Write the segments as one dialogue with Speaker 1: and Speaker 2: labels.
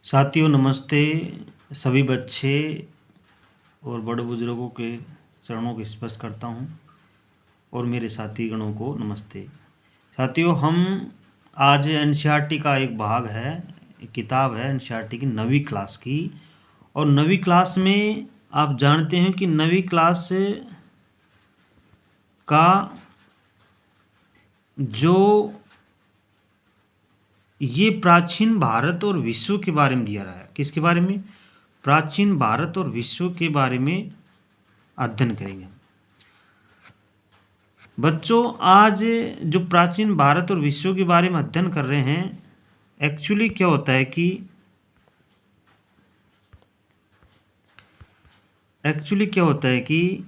Speaker 1: साथियों नमस्ते। सभी बच्चे और बड़े बुजुर्गों के चरणों को स्पर्श करता हूँ और मेरे साथी गणों को नमस्ते। साथियों हम आज एनसीईआरटी का एक भाग है, एक किताब है एनसीईआरटी की 9वीं क्लास की। और 9वीं क्लास में आप जानते हैं कि 9वीं क्लास का जो ये प्राचीन भारत और विश्व के बारे में दिया रहा है। किसके बारे में? प्राचीन भारत और विश्व के बारे में अध्ययन करेंगे बच्चों। आज जो प्राचीन भारत और विश्व के बारे में अध्ययन कर रहे हैं, एक्चुअली क्या होता है कि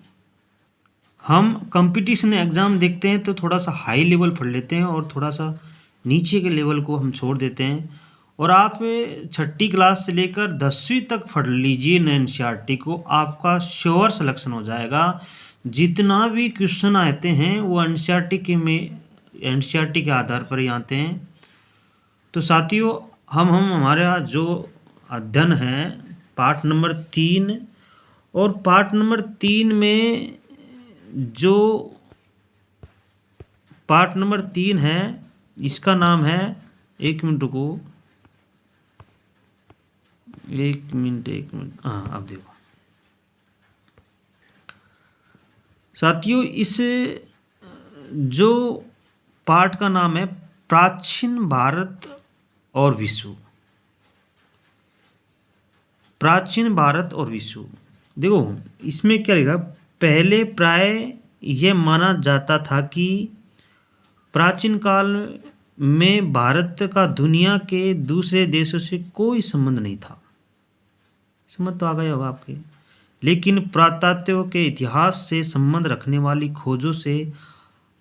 Speaker 1: हम कंपटीशन एग्ज़ाम देखते हैं तो थोड़ा सा हाई लेवल पढ़ लेते हैं और थोड़ा सा नीचे के लेवल को हम छोड़ देते हैं। और आप 6ठी क्लास से लेकर 10वीं तक पढ़ लीजिए एनसीईआरटी को, आपका श्योर सिलेक्शन हो जाएगा। जितना भी क्वेश्चन आते हैं वो एनसीईआरटी के आधार पर ही आते हैं। तो साथियों हमारा जो अध्ययन है पार्ट नंबर 3, और पार्ट नंबर 3 में जो पार्ट नंबर 3 है इसका नाम है, एक मिनट रुको, एक मिनट हाँ अब देखो साथियों, इस जो पार्ट का नाम है प्राचीन भारत और विश्व। प्राचीन भारत और विश्व, देखो इसमें क्या लिखा। पहले प्राय यह माना जाता था कि प्राचीन काल में भारत का दुनिया के दूसरे देशों से कोई संबंध नहीं था। समझ तो आ गया होगा आपके। लेकिन पुरातत्व के इतिहास से संबंध रखने वाली खोजों से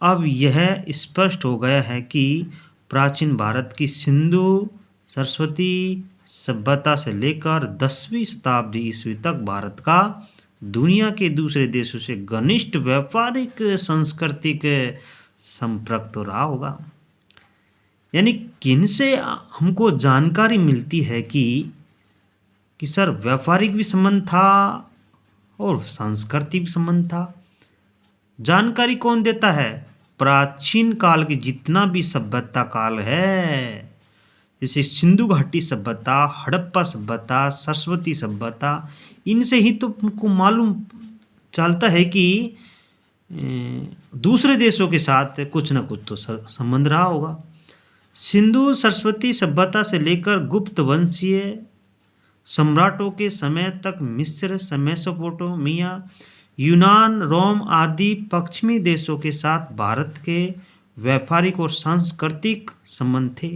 Speaker 1: अब यह स्पष्ट हो गया है कि प्राचीन भारत की सिंधु सरस्वती सभ्यता से लेकर 10वीं शताब्दी ईस्वी तक भारत का दुनिया के दूसरे देशों से घनिष्ठ व्यापारिक सांस्कृतिक संपर्क तो रहा होगा। यानी किनसे हमको जानकारी मिलती है कि सर व्यापारिक भी संबंध था और सांस्कृतिक भी संबंध था। जानकारी कौन देता है? प्राचीन काल की जितना भी सभ्यता काल है, जैसे सिंधु घाटी सभ्यता, हड़प्पा सभ्यता, सरस्वती सभ्यता, इनसे ही तो हमको मालूम चलता है कि दूसरे देशों के साथ कुछ न कुछ तो संबंध रहा होगा। सिंधु सरस्वती सभ्यता से लेकर गुप्त वंशीय सम्राटों के समय तक मिस्र, मेसोपोटामिया, यूनान, रोम आदि पश्चिमी देशों के साथ भारत के व्यापारिक और सांस्कृतिक संबंध थे।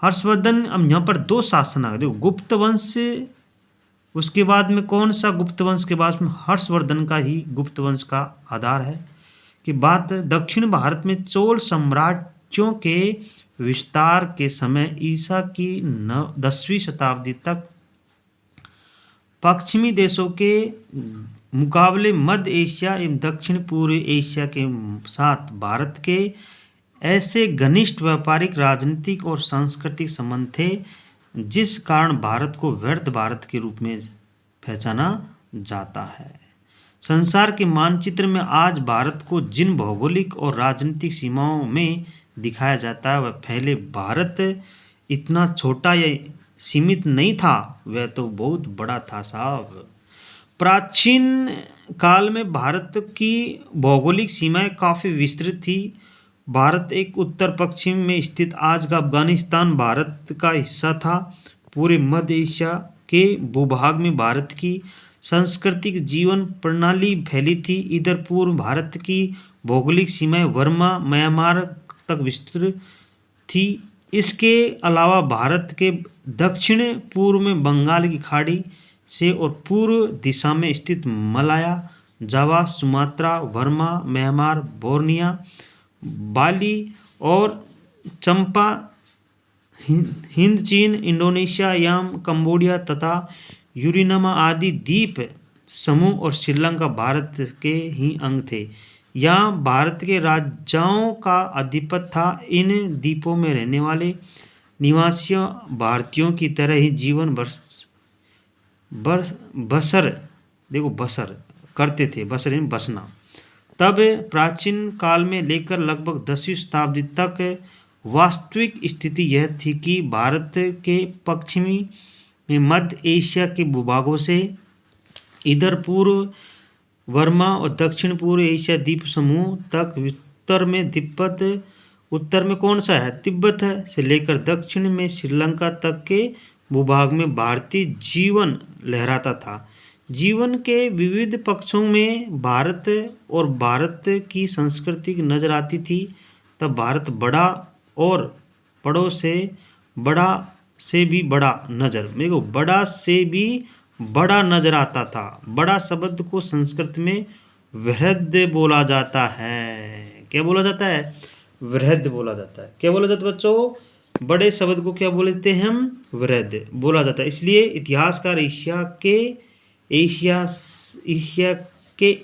Speaker 1: हर्षवर्धन, अब यहाँ पर 2 शासन आ गए। देखो गुप्त वंश, उसके बाद में कौन सा गुप्त वंश के बाद में हर्षवर्धन का ही गुप्त वंश का आधार है कि बात दक्षिण भारत में चोल साम्राज्यों के विस्तार के समय ईसा की 10वीं शताब्दी तक पश्चिमी देशों के मुकाबले मध्य एशिया एवं दक्षिण पूर्व एशिया के साथ भारत के ऐसे घनिष्ठ व्यापारिक, राजनीतिक और सांस्कृतिक संबंध थे जिस कारण भारत को व्यर्थ भारत के रूप में पहचाना जाता है। संसार के मानचित्र में आज भारत को जिन भौगोलिक और राजनीतिक सीमाओं में दिखाया जाता है वह पहले भारत इतना छोटा या सीमित नहीं था, वह तो बहुत बड़ा था साहब। प्राचीन काल में भारत की भौगोलिक सीमाएं काफ़ी विस्तृत थी। भारत एक उत्तर पश्चिम में स्थित आज का अफगानिस्तान भारत का हिस्सा था। पूरे मध्य एशिया के भूभाग में भारत की सांस्कृतिक जीवन प्रणाली फैली थी। इधर पूर्व भारत की भौगोलिक सीमाएं बर्मा, म्यांमार तक विस्तृत थी। इसके अलावा भारत के दक्षिण पूर्व में बंगाल की खाड़ी से और पूर्व दिशा में स्थित मलाया, जावा, सुमात्रा, बर्मा, म्यांमार, बोर्निया, बाली और चंपा, हिंद, चीन, इंडोनेशिया, याम, कंबोडिया तथा यूरिनमा आदि द्वीप समूह और श्रीलंका भारत के ही अंग थे। यहाँ भारत के राजाओं का आधिपत्य था। इन द्वीपों में रहने वाले निवासियों भारतीयों की तरह ही जीवन बसर देखो बसर करते थे। बसर यानी बसना। तब प्राचीन काल में लेकर लगभग 10वीं शताब्दी तक वास्तविक स्थिति यह थी कि भारत के पश्चिमी में मध्य एशिया के भूभागों से इधर पूर्व बर्मा और दक्षिण पूर्व एशिया द्वीप समूह तक, उत्तर में तिब्बत, उत्तर में कौन सा है? तिब्बत है, से लेकर दक्षिण में श्रीलंका तक के भूभाग में भारतीय जीवन लहराता था। जीवन के विविध पक्षों में भारत और भारत की संस्कृति नजर आती थी। तब भारत बड़ा और बड़ों से बड़ा से भी बड़ा नजर, देखो बड़ा से भी बड़ा नजर आता था। बड़ा शब्द को संस्कृत में वृहद बोला जाता है। क्या बोला जाता है? वृहद बोला जाता है। क्या बोला जाता है बच्चों? बड़े शब्द को क्या बोलते हैं हम? वृहद बोला जाता है। इसलिए इतिहासकार एशिया के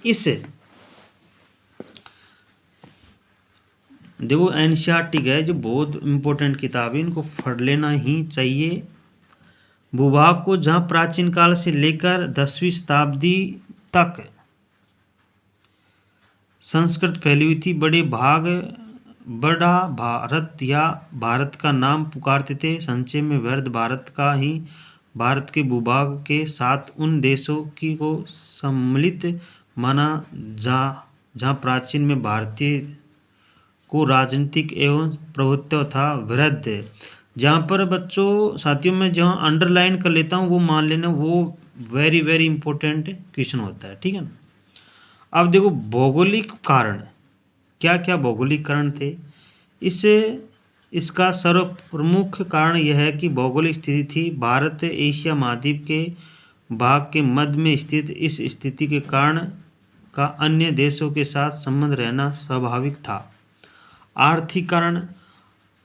Speaker 1: इस देखो एनसीईआरटी है जो बहुत इम्पोर्टेंट किताब है, इनको पढ़ लेना ही चाहिए। भूभाग को जहाँ प्राचीन काल से लेकर 10वीं शताब्दी तक संस्कृत फैली हुई थी। बड़ा भारत या भारत का नाम पुकारते थे। संचय में वृहद भारत का ही भारत के भूभाग के साथ उन देशों की को सम्मिलित माना जहाँ प्राचीन में भारतीय को राजनीतिक एवं प्रभुत्व था। वृहद जहाँ पर बच्चों साथियों में जहाँ अंडरलाइन कर लेता हूँ वो मान लेना, वो वेरी वेरी इंपॉर्टेंट क्वेश्चन होता है। ठीक है ना। अब देखो भौगोलिक कारण, क्या क्या भौगोलिक कारण थे? इसका सर्वप्रमुख कारण यह है कि भौगोलिक स्थिति थी। भारत एशिया महाद्वीप के भाग के मध्य में स्थित इस स्थिति के कारण का अन्य देशों के साथ संबंध रहना स्वाभाविक था। आर्थिक कारण,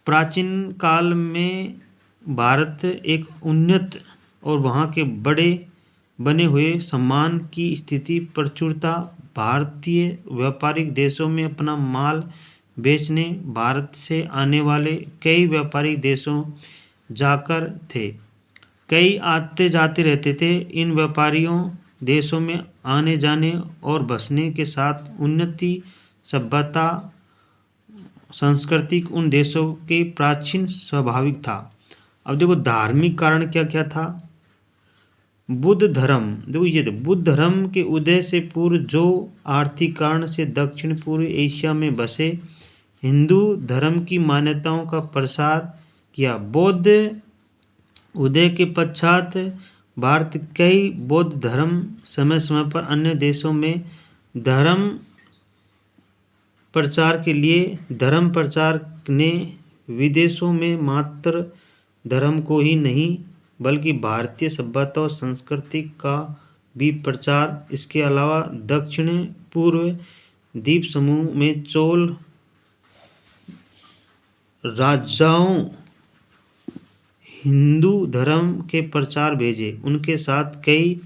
Speaker 1: प्राचीन काल में भारत एक उन्नत और वहाँ के बड़े बने हुए सम्मान की स्थिति प्रचुरता। भारतीय व्यापारिक देशों में अपना माल बेचने भारत से आने वाले कई व्यापारिक देशों जाकर थे। कई आते जाते रहते थे। इन व्यापारियों देशों में आने जाने और बसने के साथ उन्नति सभ्यता सांस्कृतिक उन देशों के प्राचीन स्वाभाविक था। अब देखो धार्मिक कारण क्या क्या था? बुद्ध धर्म, देखो ये बुद्ध धर्म के उदय से पूर्व जो आर्थिक कारण से दक्षिण पूर्व एशिया में बसे हिंदू धर्म की मान्यताओं का प्रसार किया। बौद्ध उदय के पश्चात भारत कई बौद्ध धर्म समय समय पर अन्य देशों में धर्म प्रचार के लिए धर्म प्रचार ने विदेशों में मात्र धर्म को ही नहीं बल्कि भारतीय सभ्यता और संस्कृति का भी प्रचार। इसके अलावा दक्षिण पूर्व द्वीप समूह में चोल राजाओं हिंदू धर्म के प्रचार भेजे। उनके साथ कई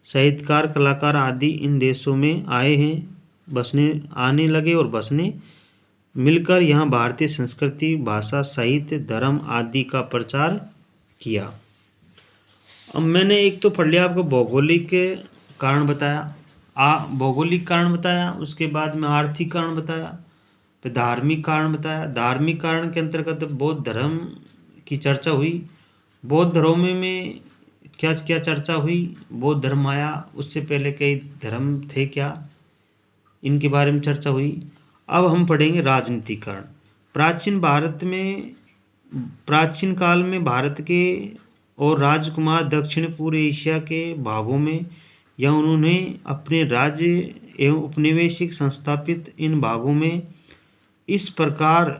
Speaker 1: साहित्यकार कलाकार आदि इन देशों में आए हैं, बसने आने लगे और बसने मिलकर यहाँ भारतीय संस्कृति भाषा साहित्य धर्म आदि का प्रचार किया। अब मैंने एक तो पढ़ लिया आपको भौगोलिक कारण बताया, भौगोलिक कारण बताया, उसके बाद में आर्थिक कारण बताया, फिर धार्मिक कारण बताया। धार्मिक कारण के अंतर्गत बौद्ध धर्म की चर्चा हुई। बौद्ध धर्म में क्या क्या चर्चा हुई? बौद्ध धर्म आया, उससे पहले कई धर्म थे क्या, इनके बारे में चर्चा हुई। अब हम पढ़ेंगे राजनीतिक कारण। प्राचीन काल में भारत के और राजकुमार दक्षिण पूर्व एशिया के भागों में या उन्होंने अपने राज्य एवं उपनिवेशिक संस्थापित इन भागों में इस प्रकार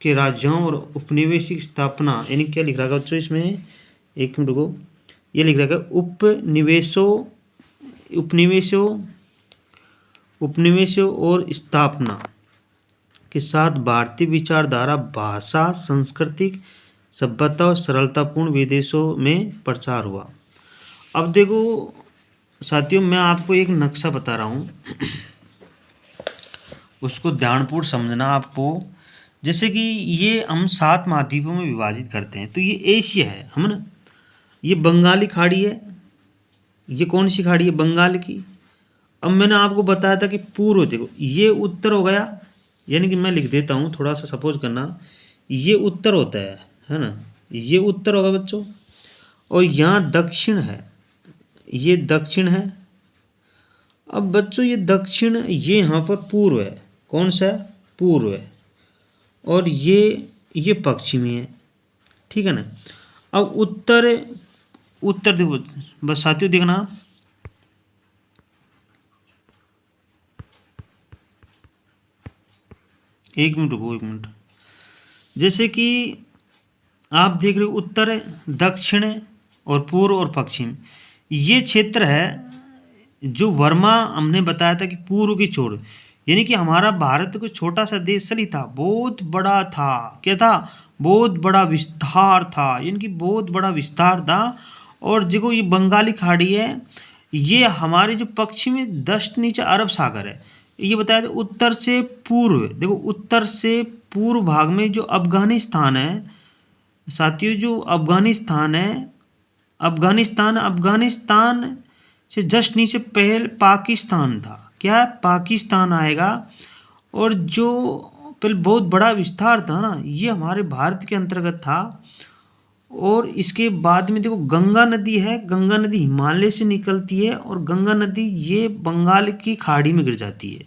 Speaker 1: के राज्यों और उपनिवेशिक स्थापना, यानी क्या लिख रहा है बच्चों इसमें, एक मिनट रुको, ये लिख रहा है उपनिवेशों और स्थापना के साथ भारतीय विचारधारा भाषा सांस्कृतिक सभ्यता और सरलतापूर्ण विदेशों में प्रचार हुआ। अब देखो साथियों मैं आपको एक नक्शा बता रहा हूँ, उसको ध्यानपूर्वक समझना। आपको जैसे कि ये हम 7 महाद्वीपों में विभाजित करते हैं, तो ये एशिया है, हम ना, ये बंगाली खाड़ी है, ये कौन सी खाड़ी है, बंगाल की। अब मैंने आपको बताया था कि पूर्व, देखो ये उत्तर हो गया, यानी कि मैं लिख देता हूँ, थोड़ा सा सपोज करना, ये उत्तर होता है ना, ये उत्तर होगा बच्चों, और यहाँ दक्षिण है, ये दक्षिण है। अब बच्चों ये दक्षिण, ये यहाँ पर पूर्व है, कौन सा है, पूर्व है, और ये पश्चिमी है, ठीक है ना। अब उत्तर, उत्तर देखो बस साथियों, देखना, एक मिनट रुको, एक मिनट। जैसे कि आप देख रहे हो उत्तर, दक्षिण और पूर्व और पश्चिम, ये क्षेत्र है जो वर्मा हमने बताया था कि पूर्व की छोर, यानी कि हमारा भारत को छोटा सा देश नहीं था, बहुत बड़ा था, क्या था, बहुत बड़ा विस्तार था, यानी कि बहुत बड़ा विस्तार था। और देखो ये बंगाली खाड़ी है, ये हमारे जो पश्चिमी दक्षिण नीचे अरब सागर है, ये बताया था। उत्तर से पूर्व, देखो उत्तर से पूर्व भाग में जो अफगानिस्तान है साथियों, जो अफगानिस्तान है, अफगानिस्तान से जस्ट नीचे पहले पाकिस्तान था, क्या है, पाकिस्तान आएगा। और जो पहले बहुत बड़ा विस्तार था ना, ये हमारे भारत के अंतर्गत था। और इसके बाद में देखो गंगा नदी है, गंगा नदी हिमालय से निकलती है, और गंगा नदी ये बंगाल की खाड़ी में गिर जाती है।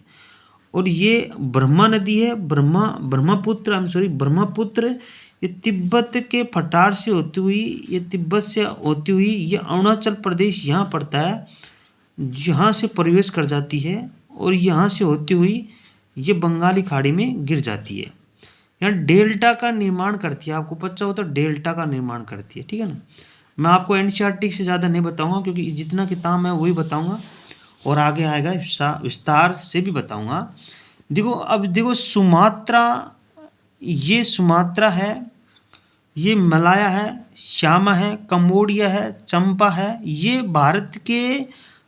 Speaker 1: और ये ब्रह्मा नदी है, Brahmaputra, I am sorry, Brahmaputra, ये तिब्बत के पठार से होती हुई, ये तिब्बत से होती हुई ये अरुणाचल प्रदेश यहाँ पड़ता है, यहाँ से प्रवेश कर जाती है, और यहाँ से होती हुई ये बंगाली खाड़ी में गिर जाती है। यहाँ डेल्टा का निर्माण करती है, आपको पता हो तो डेल्टा का निर्माण करती है, ठीक है ना। मैं आपको एनसीईआरटी से ज़्यादा नहीं बताऊंगा, क्योंकि जितना किताब मैं वही बताऊंगा, और आगे आएगा विस्तार से भी बताऊंगा। देखो अब देखो सुमात्रा, ये सुमात्रा है, ये मलाया है, श्यामा है, कंबोडिया है, चंपा है, ये भारत के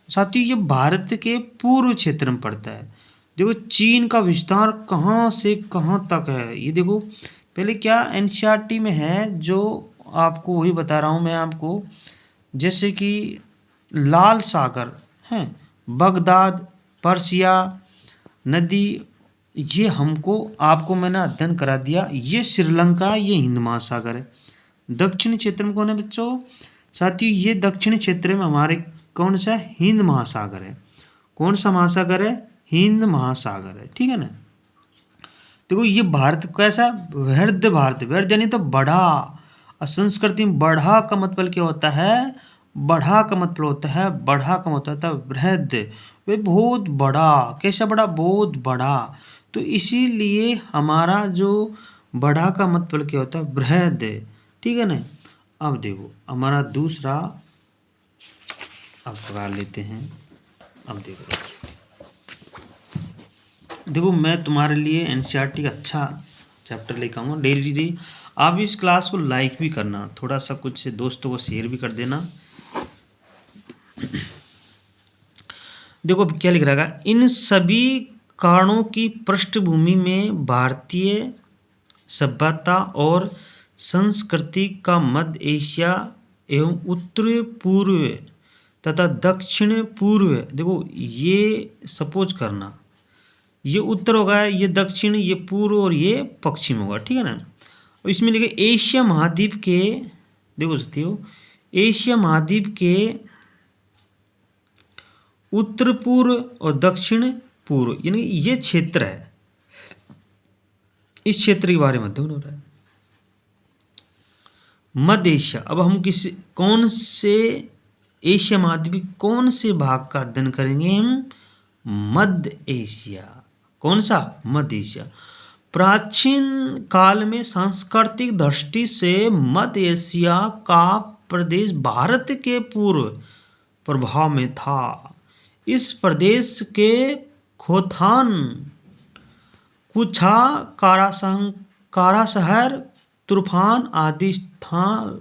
Speaker 1: साथियों, ये भारत के पूर्व क्षेत्र में पड़ता है। देखो चीन का विस्तार कहाँ से कहाँ तक है, ये देखो, पहले क्या एनसीईआरटी में है, जो आपको वही बता रहा हूँ मैं आपको। जैसे कि लाल सागर है, बगदाद, पर्सिया नदी, ये हमको आपको मैंने अध्ययन करा दिया। ये श्रीलंका, ये हिंद महासागर है। दक्षिणी क्षेत्र में कौन है बच्चों, साथियों, ये दक्षिणी क्षेत्र में हमारे कौन सा है, हिंद महासागर है। कौन सा महासागर है, हिंद महासागर है, ठीक है ना। देखो ये भारत कैसा, वृहद भारत, वृहद यानी तो बड़ा, और संस्कृति में बढ़ा का मतलब क्या होता है, बढ़ा का मतलब होता है, बढ़ा का मतलब होता है वृहद, वे बहुत बड़ा, कैसा बड़ा, बहुत बड़ा। तो इसीलिए हमारा जो बढ़ा का मतलब क्या होता है, वृहद, ठीक है ना। अब देखो हमारा दूसरा, अब पकड़ लेते हैं। अब देखो मैं तुम्हारे लिए एनसीईआरटी का अच्छा चैप्टर लेकर आऊँगा डेली। आप इस क्लास को लाइक भी करना, थोड़ा सा कुछ दोस्तों को शेयर भी कर देना। देखो अब क्या लिख रहा है, इन सभी कारणों की पृष्ठभूमि में भारतीय सभ्यता और संस्कृति का मध्य एशिया एवं उत्तर पूर्व तथा दक्षिण पूर्व, देखो ये सपोज करना, ये उत्तर होगा, ये दक्षिण, ये पूर्व, और ये पश्चिम होगा, ठीक है ना। और इसमें लिखे एशिया महाद्वीप के, देखो सकते हो, एशिया महाद्वीप के उत्तर पूर्व और दक्षिण पूर्व, यानी ये क्षेत्र है, इस क्षेत्र के बारे में अध्ययन हो रहा है। मध्य एशिया, अब हम किसी कौन से एशिया महाद्वीप कौन से भाग का अध्ययन करेंगे हम, मध्य एशिया। कौन सा, मध्य एशिया। प्राचीन काल में सांस्कृतिक दृष्टि से मध्य एशिया का प्रदेश भारत के पूर्व प्रभाव में था। इस प्रदेश के खोथान, कुछा, काराशहर, तुर्फान आदि स्थान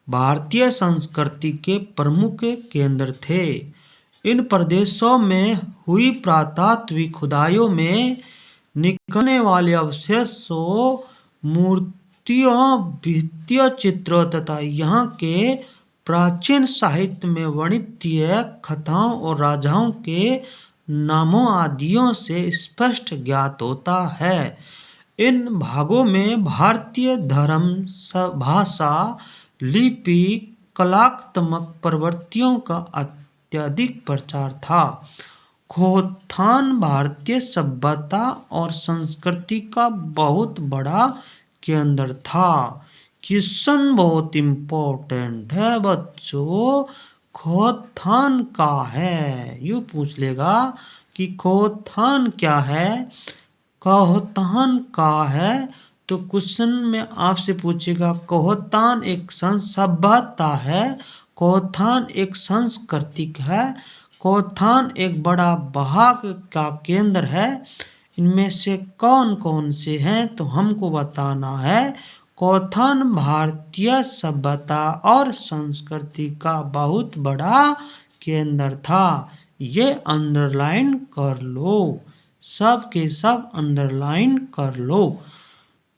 Speaker 1: भारतीय संस्कृति के प्रमुख केंद्र थे। इन प्रदेशों में हुई पुरातात्विक खुदाइयों में निकलने वाले अवशेषों, मूर्तियों, भित्तियों चित्रों तथा यहाँ के प्राचीन साहित्य में वर्णित कथाओं और राजाओं के नामों आदियों से स्पष्ट ज्ञात होता है। इन भागों में भारतीय धर्म, भाषा, लिपि, कलात्मक प्रवृत्तियों का अत्यधिक प्रचार था। खोथान भारतीय सभ्यता और संस्कृति का बहुत बड़ा केंद्र था। क्वेश्चन बहुत इम्पोर्टेंट है बच्चों, खोथान का है, यूँ पूछ लेगा कि खोथान क्या है, खोथान का है, तो क्वेश्चन में आपसे पूछेगा खोथान एक सभ्यता है, खोथान एक सांस्कृतिक है, खोथान एक बड़ा भाग का केंद्र है। इनमें से कौन कौन से हैं तो हमको बताना है। खोथान भारतीय सभ्यता और संस्कृति का बहुत बड़ा केंद्र था। ये अंडरलाइन कर लो, सब के सब अंडरलाइन कर लो।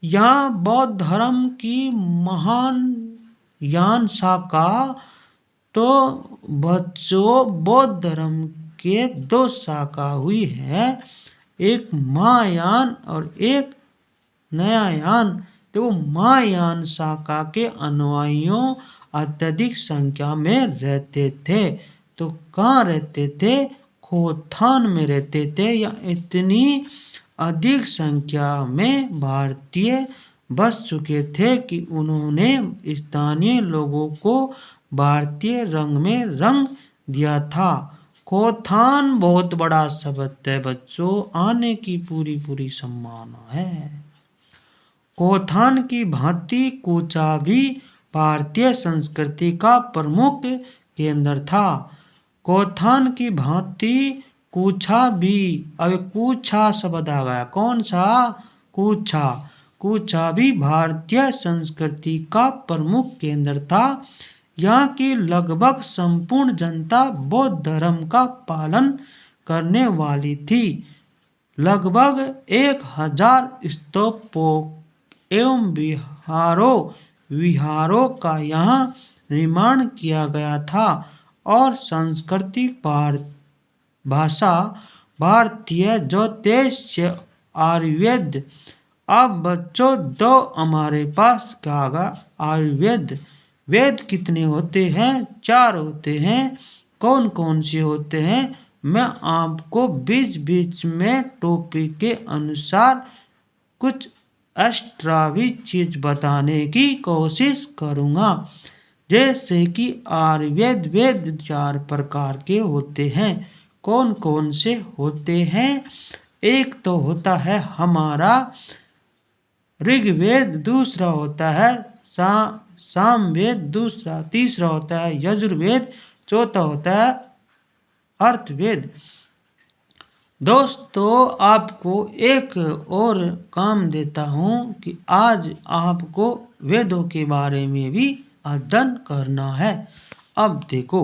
Speaker 1: यहाँ बौद्ध धर्म की महान यान शाखा, तो बच्चों बौद्ध धर्म के दो शाखा हुई है, एक महायान और एक नयायान। तो महायान शाखा के अनुयायियों अत्यधिक संख्या में रहते थे। तो कहाँ रहते थे? खोथान में रहते थे। या इतनी अधिक संख्या में भारतीय बस चुके थे कि उन्होंने स्थानीय लोगों को भारतीय रंग में रंग दिया था। खोथान बहुत बड़ा शब्द है बच्चों, आने की पूरी संभावना है। खोथान की भांति कूचा भी भारतीय संस्कृति का प्रमुख केंद्र था। खोथान की भांति कूचा भी, अब कूचा शब्द आ गया, कौन सा? कूचा। कूचा भी भारतीय संस्कृति का प्रमुख केंद्र था। यहाँ की लगभग संपूर्ण जनता बौद्ध धर्म का पालन करने वाली थी। लगभग 1000 स्तूपों एवं विहारों का यहाँ निर्माण किया गया था और सांस्कृतिक भाषा भारतीय ज्योतिष आयुर्वेद। अब बच्चों दो हमारे पास क्या आगा? आयुर्वेद। वेद कितने होते हैं? 4 होते हैं। कौन कौन से होते हैं? मैं आपको बीच बीच में टॉपिक के अनुसार कुछ एक्स्ट्रा भी चीज बताने की कोशिश करूँगा। जैसे कि आयुर्वेद वेद 4 प्रकार के होते हैं। कौन कौन से होते हैं? एक तो होता है हमारा ऋग्वेद, दूसरा होता है सामवेद, तीसरा होता है यजुर्वेद, चौथा होता है अर्थवेद। दोस्तों आपको एक और काम देता हूँ कि आज आपको वेदों के बारे में भी अध्ययन करना है। अब देखो,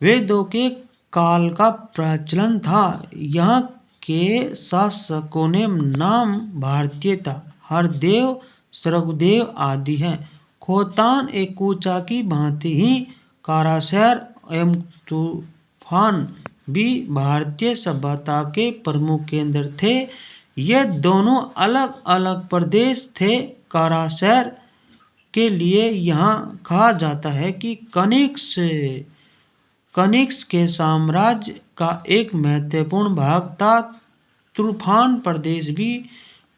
Speaker 1: वेदों के काल का प्रचलन था। यहाँ के शासकों ने नाम भारतीय था, हरदेव, सृगदेव आदि हैं। खोतान एक कूचा की भांति ही काराशहर एवं तूफान भी भारतीय सभ्यता के प्रमुख केंद्र थे। ये दोनों अलग अलग प्रदेश थे। काराशहर के लिए यहाँ कहा जाता है कि कनिष्क के साम्राज्य का एक महत्वपूर्ण भाग था। तूफान प्रदेश भी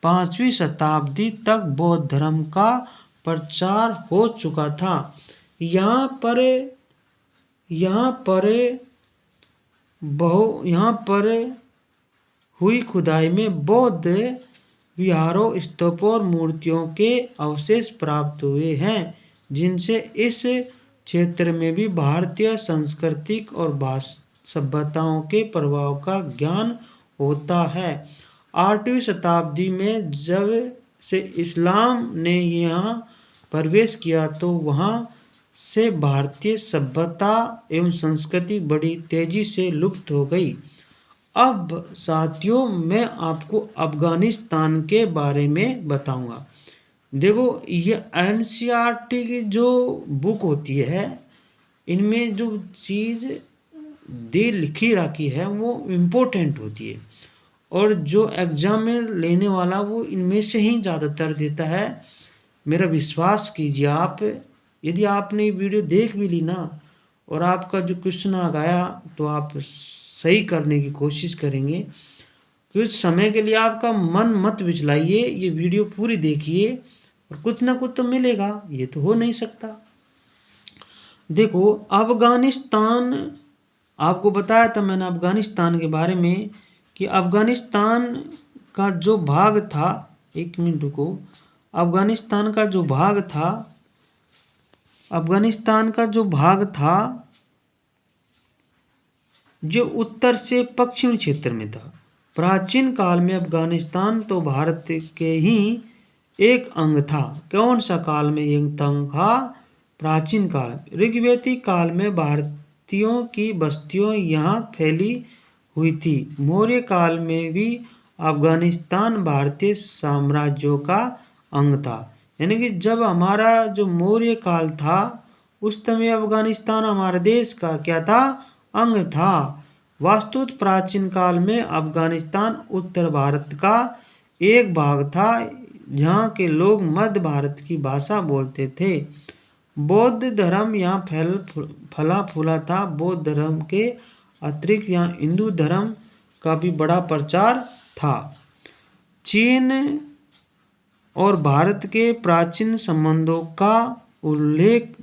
Speaker 1: 5वीं शताब्दी तक बौद्ध धर्म का प्रचार हो चुका था। यहाँ पर हुई खुदाई में बौद्ध विहारों, स्तूपों और मूर्तियों के अवशेष प्राप्त हुए हैं, जिनसे इस क्षेत्र में भी भारतीय सांस्कृतिक और सभ्यताओं के प्रभाव का ज्ञान होता है। 8वीं शताब्दी में जब से इस्लाम ने यहाँ प्रवेश किया तो वहाँ से भारतीय सभ्यता एवं संस्कृति बड़ी तेजी से लुप्त हो गई। अब साथियों मैं आपको अफगानिस्तान के बारे में बताऊंगा। देखो ये एनसीईआरटी की जो बुक होती है, इनमें जो चीज़ दे लिखी रखी है वो इम्पोर्टेंट होती है, और जो एग्ज़ाम में लेने वाला वो इनमें से ही ज़्यादातर देता है। मेरा विश्वास कीजिए आप, यदि आपने ये वीडियो देख भी ली ना और आपका जो क्वेश्चन आ गया तो आप सही करने की कोशिश करेंगे। कुछ समय के लिए आपका मन मत विचलाइए, ये वीडियो पूरी देखिए और कुछ ना कुछ तो मिलेगा, ये तो हो नहीं सकता। देखो अफगानिस्तान, आपको बताया था मैंने अफगानिस्तान के बारे में कि अफगानिस्तान का जो भाग था, एक मिनट रुको, अफगानिस्तान का जो भाग था, अफगानिस्तान का जो भाग था जो उत्तर से पश्चिम क्षेत्र में था। प्राचीन काल में अफगानिस्तान तो भारत के ही एक अंग था। कौन सा काल में एक अंग था? प्राचीन काल, ऋग्वैदिक काल में भारतीयों की बस्तियों यहाँ फैली हुई थी। मौर्य काल में भी अफगानिस्तान भारतीय साम्राज्यों का अंग था। यानी कि जब हमारा जो मौर्य काल था उस समय अफगानिस्तान हमारे देश का क्या था? अंग था। वास्तुत प्राचीन काल में अफगानिस्तान उत्तर भारत का एक भाग था, जहाँ के लोग मध्य भारत की भाषा बोलते थे। बौद्ध धर्म यहाँ फला फूला था। बौद्ध धर्म के अतिरिक्त यहाँ हिंदू धर्म का भी बड़ा प्रचार था। चीन और भारत के प्राचीन संबंधों का उल्लेख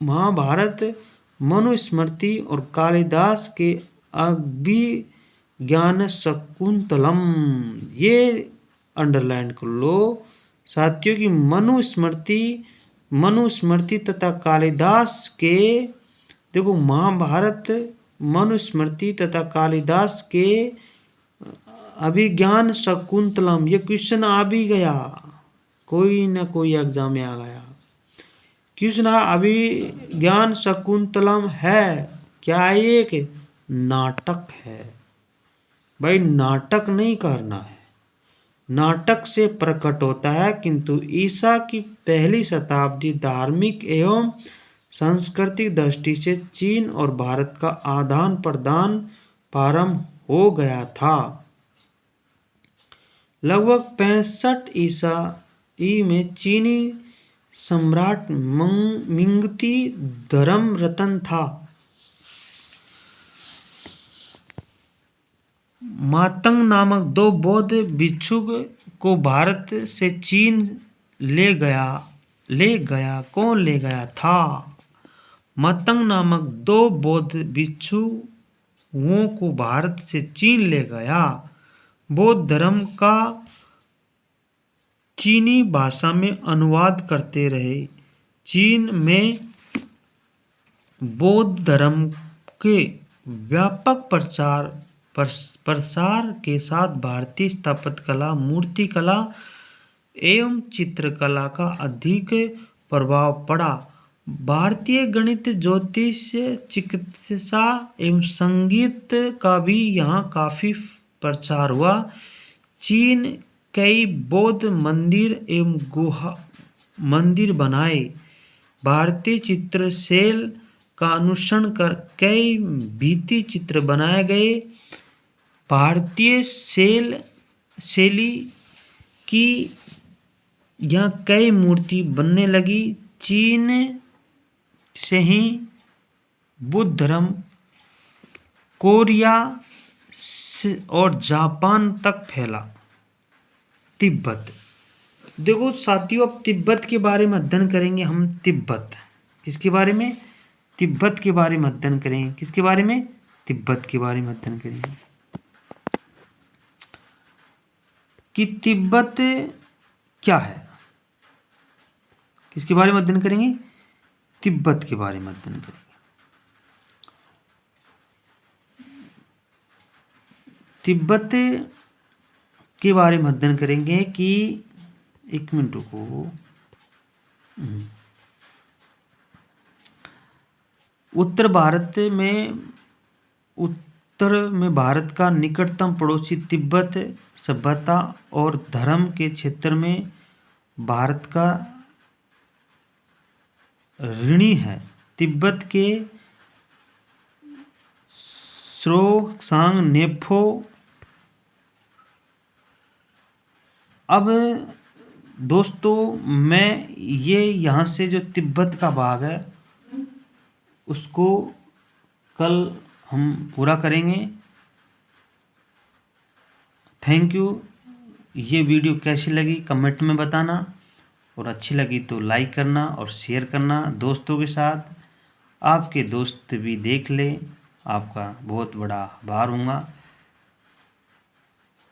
Speaker 1: महाभारत, मनुस्मृति और कालिदास के अभिज्ञान शकुंतलम, ये अंडरलाइन कर लो साथियों की मनुस्मृति तथा कालिदास के, देखो महाभारत, मनुस्मृति तथा कालिदास के अभिज्ञान शकुंतलम, ये क्वेश्चन आ भी गया, कोई ना कोई एग्जाम में आ गया। क्वेश्चन अभिज्ञान शकुंतलम है क्या? एक नाटक है भाई, नाटक नहीं करना है, नाटक से प्रकट होता है। किंतु ईसा की पहली शताब्दी धार्मिक एवं सांस्कृतिक दृष्टि से चीन और भारत का आदान प्रदान प्रारंभ हो गया था। लगभग 65 ईसा में चीनी सम्राट मिंगती धर्मरत्न था। मातंग नामक 2 बौद्ध भिक्षुक को भारत से चीन ले गया। कौन ले गया था? मातंग नामक 2 बौद्ध भिक्षुओं को भारत से चीन ले गया। बौद्ध धर्म का चीनी भाषा में अनुवाद करते रहे। चीन में बौद्ध धर्म के व्यापक प्रसार के साथ भारतीय स्थापत्य कला, मूर्ति कला एवं चित्रकला का अधिक प्रभाव पड़ा। भारतीय गणित, ज्योतिष, चिकित्सा एवं संगीत का भी यहाँ काफी प्रचार हुआ। चीन कई बौद्ध मंदिर एवं गुहा मंदिर बनाए। भारतीय चित्रशैली का अनुसरण कर कई भित्ति चित्र बनाए गए। भारतीय शैली की यहाँ कई मूर्ति बनने लगी। चीन से ही बुद्ध धर्म कोरिया और जापान तक फैला। तिब्बत, देखो साथियों अब तिब्बत के बारे में अध्ययन करेंगे हम। तिब्बत किसके बारे में? तिब्बत के बारे में अध्ययन करेंगे। किसके बारे में? तिब्बत के बारे में अध्ययन करेंगे कि तिब्बत क्या है। किसके बारे में अध्ययन करेंगे? तिब्बत के बारे में अध्ययन करेंगे। तिब्बत के बारे में अध्ययन करेंगे कि, एक मिनट रुको, उत्तर भारत में उत्तर में भारत का निकटतम पड़ोसी तिब्बत सभ्यता और धर्म के क्षेत्र में भारत का ऋणी है। तिब्बत के श्रोसांग नेफो। अब दोस्तों मैं ये यहाँ से जो तिब्बत का भाग है उसको कल हम पूरा करेंगे। Thank you. ये वीडियो कैसी लगी कमेंट में बताना, और अच्छी लगी तो लाइक करना और शेयर करना दोस्तों के साथ। आपके दोस्त भी देख लें, आपका बहुत बड़ा आभार होगा।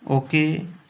Speaker 1: ओके।